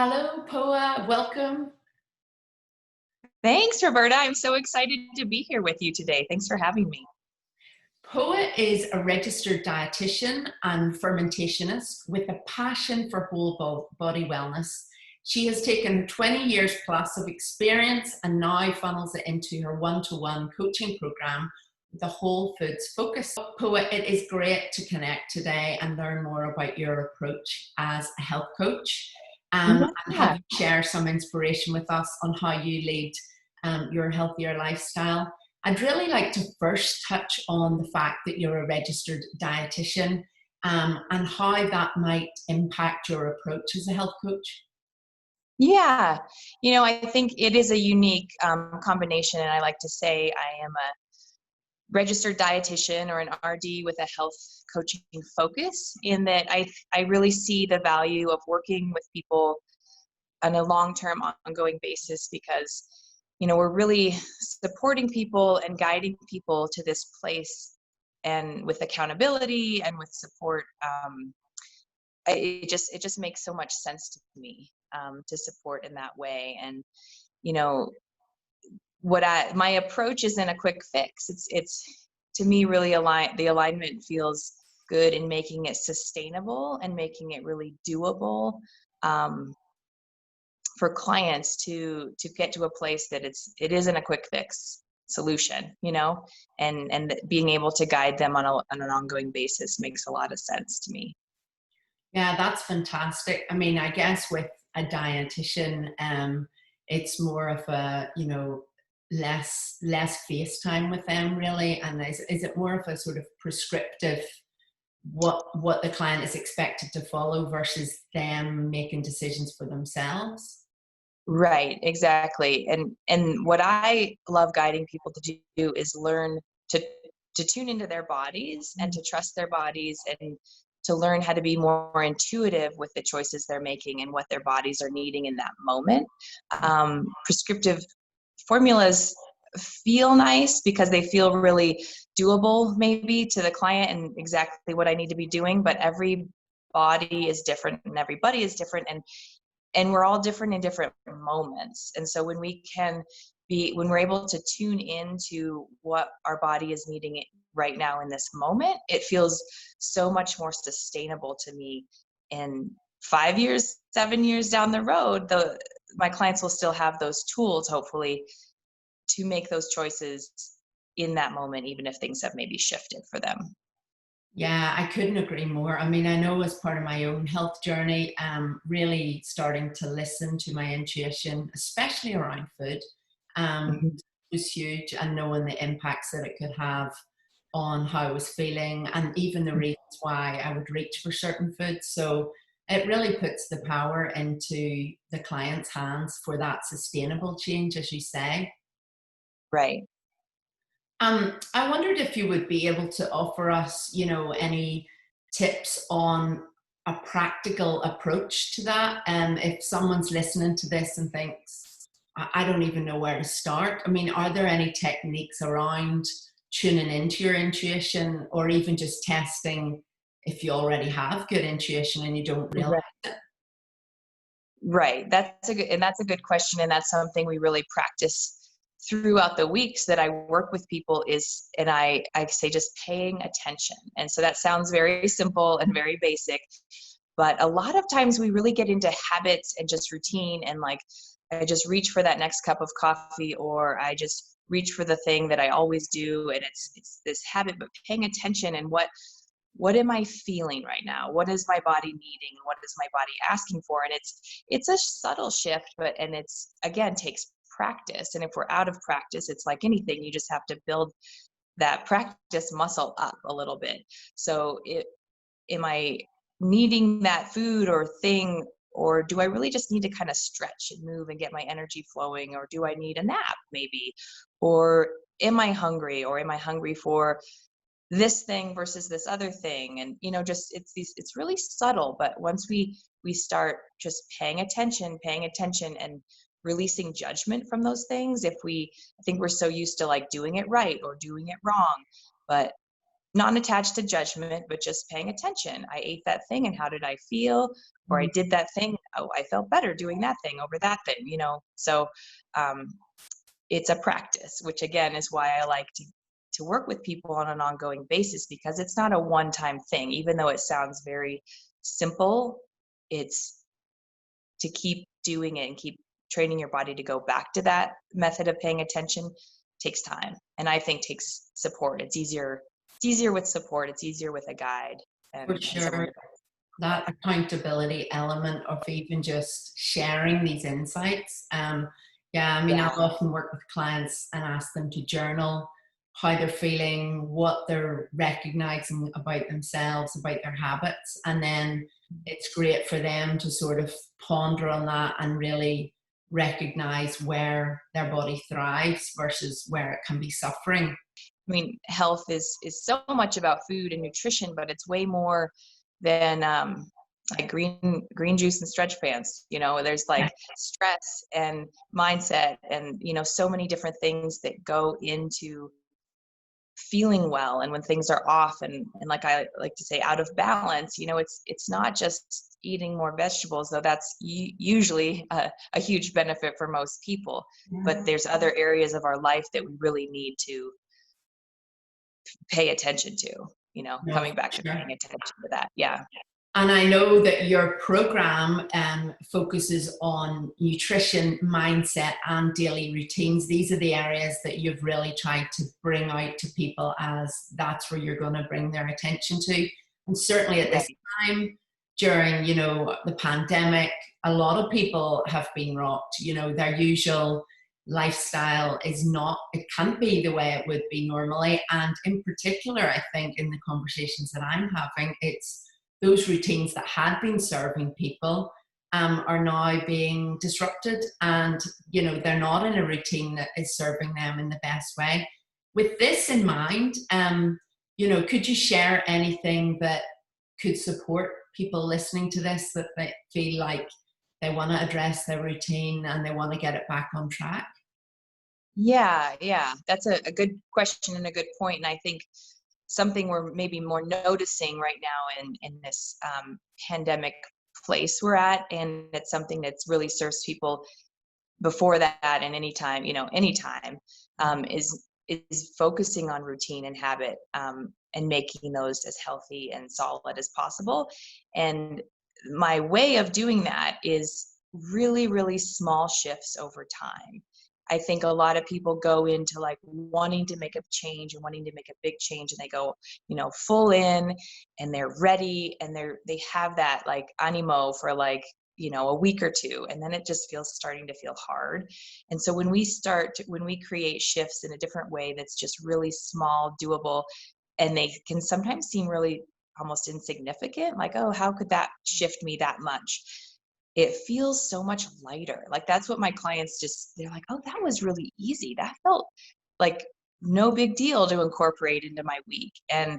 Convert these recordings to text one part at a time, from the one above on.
Hello, Poa. Welcome. Thanks, Roberta. I'm so excited to be here with you today. Thanks for having me. Poa is a registered dietitian and fermentationist with a passion for whole body wellness. She has taken 20 years plus of experience and now funnels it into her one-to-one coaching program with a whole foods focus. Poa, it is great to connect today and learn more about your approach as a health coach, and have Yeah. you share some inspiration with us on how you lead your healthier lifestyle. I'd really like to first touch on the fact that you're a registered dietitian, and how that might impact your approach as a health coach. Yeah. I think it is a unique combination. And I like to say I am a registered dietitian or an RD with a health coaching focus in that I really see the value of working with people on a long-term ongoing basis because, we're really supporting people and guiding people to this place and with accountability and with support. It just makes so much sense to me to support in that way. And you know my approach isn't a quick fix. It's to me really the alignment feels good in making it sustainable and making it really doable um, for clients to get to a place that it isn't a quick fix solution, and being able to guide them on an ongoing basis makes a lot of sense to me. Yeah, that's fantastic. I mean, I guess with a dietitian, it's more of a, less face time with them really. And is it more of a sort of prescriptive what the client is expected to follow versus them making decisions for themselves? Right, exactly. And what I love guiding people to do is learn to tune into their bodies and to trust their bodies and to learn how to be more intuitive with the choices they're making and what their bodies are needing in that moment. Prescriptive formulas feel nice because they feel really doable maybe to the client and exactly what I need to be doing, but every body is different and everybody is different, and we're all different in different moments. And so when we're able to tune into what our body is needing right now in this moment, it feels so much more sustainable to me. In 5 years, 7 years down the road, my clients will still have those tools, hopefully, to make those choices in that moment, even if things have maybe shifted for them. Yeah, I couldn't agree more. I mean, I know as part of my own health journey, really starting to listen to my intuition, especially around food, Mhm. was huge, and knowing the impacts that it could have on how I was feeling and even the reasons why I would reach for certain foods. So it really puts the power into the client's hands for that sustainable change, as you say. Right. I wondered if you would be able to offer us, any tips on a practical approach to that. If someone's listening to this and thinks, I don't even know where to start. I mean, are there any techniques around tuning into your intuition or even just testing if you already have good intuition and you don't realize Right. it? Right. That's a good question. And that's something we really practice throughout the weeks that I work with people and I say just paying attention. And so that sounds very simple and very basic, but a lot of times we really get into habits and just routine and like, I just reach for that next cup of coffee, or I just reach for the thing that I always do. And it's this habit, but paying attention and what am I feeling right now? What is my body needing? What is my body asking for? And it's a subtle shift, and it's, again, takes practice. And if we're out of practice, it's like anything, you just have to build that practice muscle up a little bit. So am I needing that food or thing, or do I really just need to kind of stretch and move and get my energy flowing? Or do I need a nap maybe? Or am I hungry, or am I hungry for this thing versus this other thing? And just it's really subtle, but once we start just paying attention and releasing judgment from those things, I think we're so used to like doing it right or doing it wrong, but non-attached to judgment, but just paying attention. I ate that thing and how did I feel? Or I Mhm. did that thing. Oh, I felt better doing that thing over that thing, So um, it's a practice, which again is why I like to work with people on an ongoing basis, because it's not a one-time thing. Even though it sounds very simple, it's to keep doing it and keep training your body to go back to that method of paying attention takes time, and I think takes support. It's easier with support. It's easier with a guide For and someone sure. to. That accountability element of even just sharing these insights. Yeah, I mean, Yeah. I'll often work with clients and ask them to journal how they're feeling, what they're recognizing about themselves, about their habits. And then it's great for them to sort of ponder on that and really recognize where their body thrives versus where it can be suffering. I mean, health is so much about food and nutrition, but it's way more than like green juice and stretch pants. There's like stress and mindset, and so many different things that go into feeling well. And when things are off and like I like to say, out of balance, it's not just eating more vegetables, though that's usually a huge benefit for most people. But there's other areas of our life that we really need to pay attention to, No, coming for back to sure. paying attention to that. Yeah. And I know that your program focuses on nutrition, mindset, and daily routines. These are the areas that you've really tried to bring out to people as that's where you're going to bring their attention to. And certainly at this Right. time, during, the pandemic, a lot of people have been rocked. Their usual lifestyle it can't be the way it would be normally. And in particular, I think in the conversations that I'm having, it's those routines that had been serving people are now being disrupted, and they're not in a routine that is serving them in the best way. With this in mind, could you share anything that could support people listening to this, that they feel like they want to address their routine and they want to get it back on track? Yeah. That's a good question and a good point. And I think something we're maybe more noticing right now in this pandemic place we're at, and it's something that's really serves people before that and anytime, is focusing on routine and habit, and making those as healthy and solid as possible. And my way of doing that is really, really small shifts over time. I think a lot of people go into like wanting to make a change and wanting to make a big change, and they go, full in, and they're ready, and they have that like animo for like, a week or two, and then it just starting to feel hard. And so when we create shifts in a different way that's just really small, doable, and they can sometimes seem really almost insignificant, like, oh, how could that shift me that much? It feels so much lighter. Like that's what my clients they're like, oh, that was really easy. That felt like no big deal to incorporate into my week. And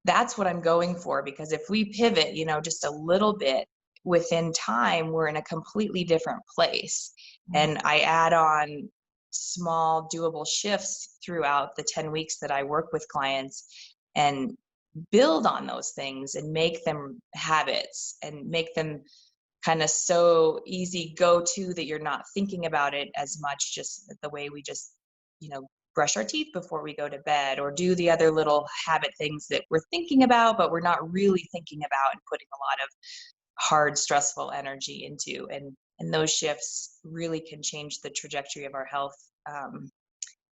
that's what I'm going for, because if we pivot, just a little bit within time, we're in a completely different place. And I add on small doable shifts throughout the 10 weeks that I work with clients, and build on those things and make them habits and make them kind of so easy go to that you're not thinking about it as much, just the way we just, brush our teeth before we go to bed, or do the other little habit things that we're thinking about, but we're not really thinking about and putting a lot of hard, stressful energy into. And those shifts really can change the trajectory of our health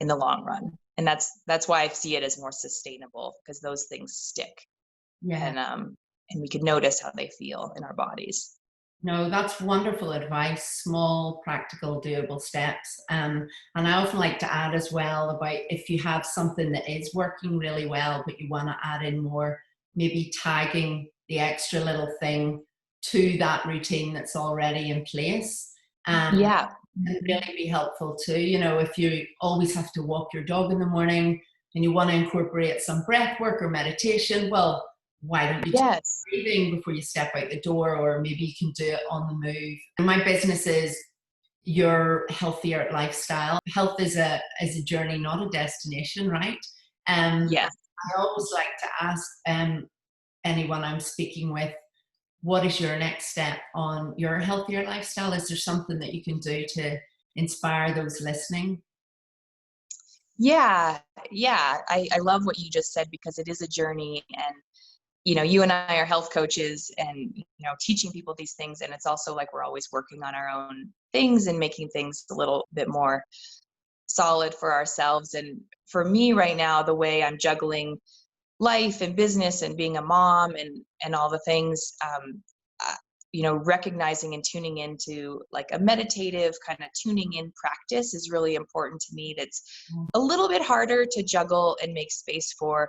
in the long run. And that's why I see it as more sustainable, because those things stick, Yeah. and we can notice how they feel in our bodies. No, that's wonderful advice. Small, practical, doable steps. And I often like to add as well about if you have something that is working really well, but you want to add in more, maybe tagging the extra little thing to that routine that's already in place. Yeah. Can really be helpful too. If you always have to walk your dog in the morning and you want to incorporate some breath work or meditation, well, why don't you Yes. breathing before you step out the door, or maybe you can do it on the move. And my business is your healthier lifestyle. Health is a journey, not a destination, right? Um, Yes. I always like to ask anyone I'm speaking with, what is your next step on your healthier lifestyle? Is there something that you can do to inspire those listening? Yeah, yeah. I love what you just said because it is a journey, and you and I are health coaches and teaching people these things, and it's also like we're always working on our own things and making things a little bit more solid for ourselves. And for me right now, the way I'm juggling life and business and being a mom and all the things, uh, recognizing and tuning into like a meditative kind of tuning in practice is really important to me. That's a little bit harder to juggle and make space for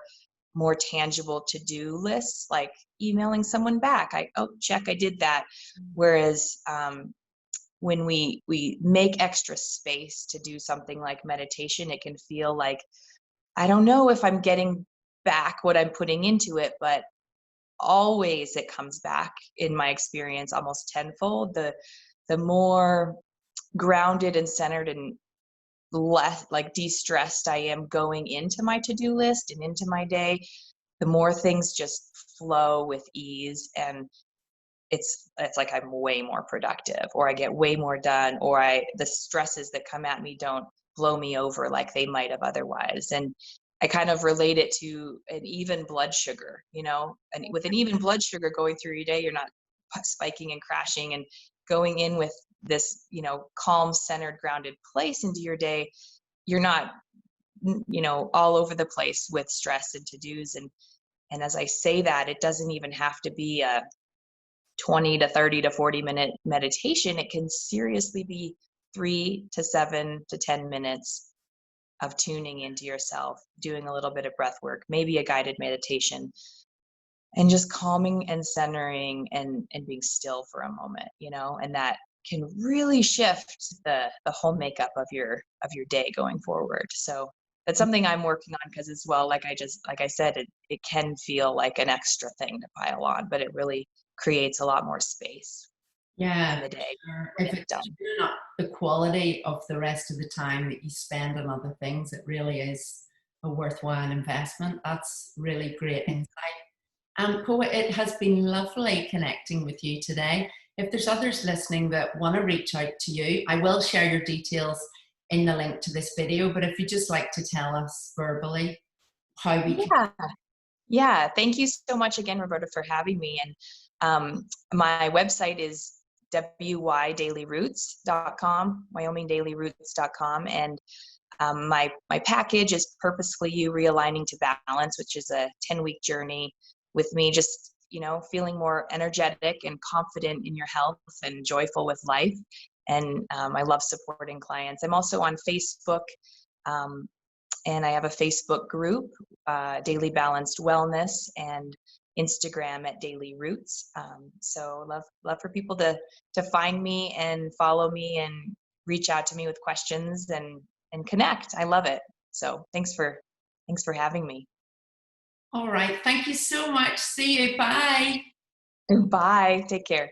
more tangible to-do lists, like emailing someone back. Check, I did that. Whereas when we make extra space to do something like meditation, it can feel like, I don't know if I'm getting back what I'm putting into it, but always it comes back, in my experience, almost tenfold. The more grounded and centered and less like de-stressed I am going into my to-do list and into my day, the more things just flow with ease, and it's like I'm way more productive, or I get way more done, or the stresses that come at me don't blow me over like they might have otherwise. And I kind of relate it to an even blood sugar, and with an even blood sugar going through your day, you're not spiking and crashing, and going in with this, calm, centered, grounded place into your day, you're not, all over the place with stress and to-dos. And as I say that, it doesn't even have to be a 20 to 30 to 40-minute meditation. It can seriously be 3 to 7 to 10 minutes of tuning into yourself, doing a little bit of breath work, maybe a guided meditation, and just calming and centering and being still for a moment, and that can really shift the whole makeup of your day going forward. So that's something I'm working on, because as well, like I said, it can feel like an extra thing to pile on, but it really creates a lot more space in Yeah, the day sure. when If it's it's done. screwing up the quality of the rest of the time that you spend on other things, it really is a worthwhile investment. That's really great insight. And Poa, it has been lovely connecting with you today. If there's others listening that want to reach out to you, I will share your details in the link to this video, but if you'd just like to tell us verbally how we can. Yeah. Yeah. Thank you so much again, Roberta, for having me. And my website is wydailyroots.com, wyomingdailyroots.com. And my package is Purposefully You Realigning to Balance, which is a 10-week journey with me, just, feeling more energetic and confident in your health and joyful with life. And I love supporting clients. I'm also on Facebook, and I have a Facebook group, Daily Balanced Wellness, and Instagram at Daily Roots. So love for people to find me and follow me and reach out to me with questions and connect. I love it. So thanks for having me. All right. Thank you so much. See you. Bye. Bye. Take care.